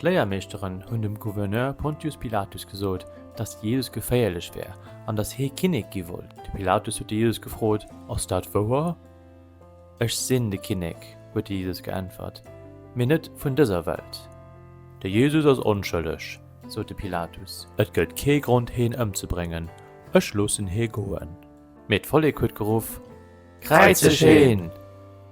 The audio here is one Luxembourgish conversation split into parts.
Leiermeesteren hunn dem Gouverneur Pontius Pilatus gesot, dass Jesus geféierlich wär, an dass he Kinnig gewollt. De Pilatus huet Jesus gefrot: „Ass dat wahr?“ „Ech sinn de Kinnig“, huet Jesus geantwort, „mir net vun dëser Welt.“ „Der Jesus ass onschëllech“, sote Pilatus. „Et gëtt kee Grund heen ëmzubringen. Ech lossen hee goen.“ Mit Volleg huet geruf: „Kreizech heen!“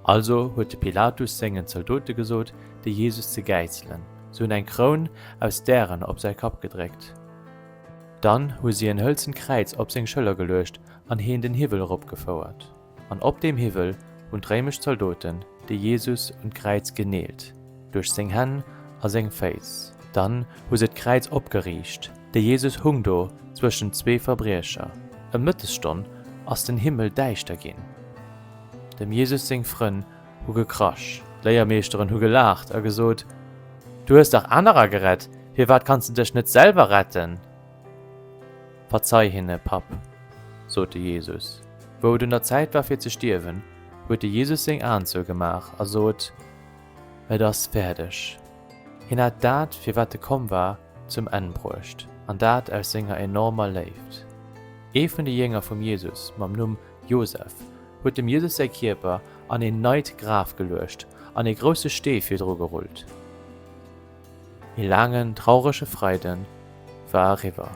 Also huet Pilatus sengen Soldote gesot, de Jesus ze geizeln, so eng Kroun aus deren op sei Kap gedreckt. Dann hu sie en hölzen Kreiz op seg Schëller gelecht an heen den Hivel opgefauert. An op dem Hivel hun dreimecht Soldoten, de Jesus und Kreiz geneelt, durch seng Hänn a seng Face. Dann hu se d Kreiz opgeriecht, de Jesus hung do zwischen zwee Verbrecher. Em Mëttestonn ass den Himmel deichter ginn. Dem Jesus seng Frënn hu gekrasch, d'Leiermeesteren hu gelacht a gesot: „Du hast doch anderer gerett, fir wat kannst du dech net selber retten?“ „Verzeih hinne, Pap“, sote Jesus. Wo du in der Zeit war fir ze stierwen, huete Jesus seng Anzug gemach a sot: „Et ass fertig.“ Hin hat dat, fir wat de kom war, zum Enn bruecht, an dat als senger enormer Leift. Vun de Jünger vum Jesus, mam Numm Josef, huet dem Jesus sei Kierper an en neit Graf gelecht, an e grosse Stee fir dro gerollt. E langen, trauresche Freiden war riwer.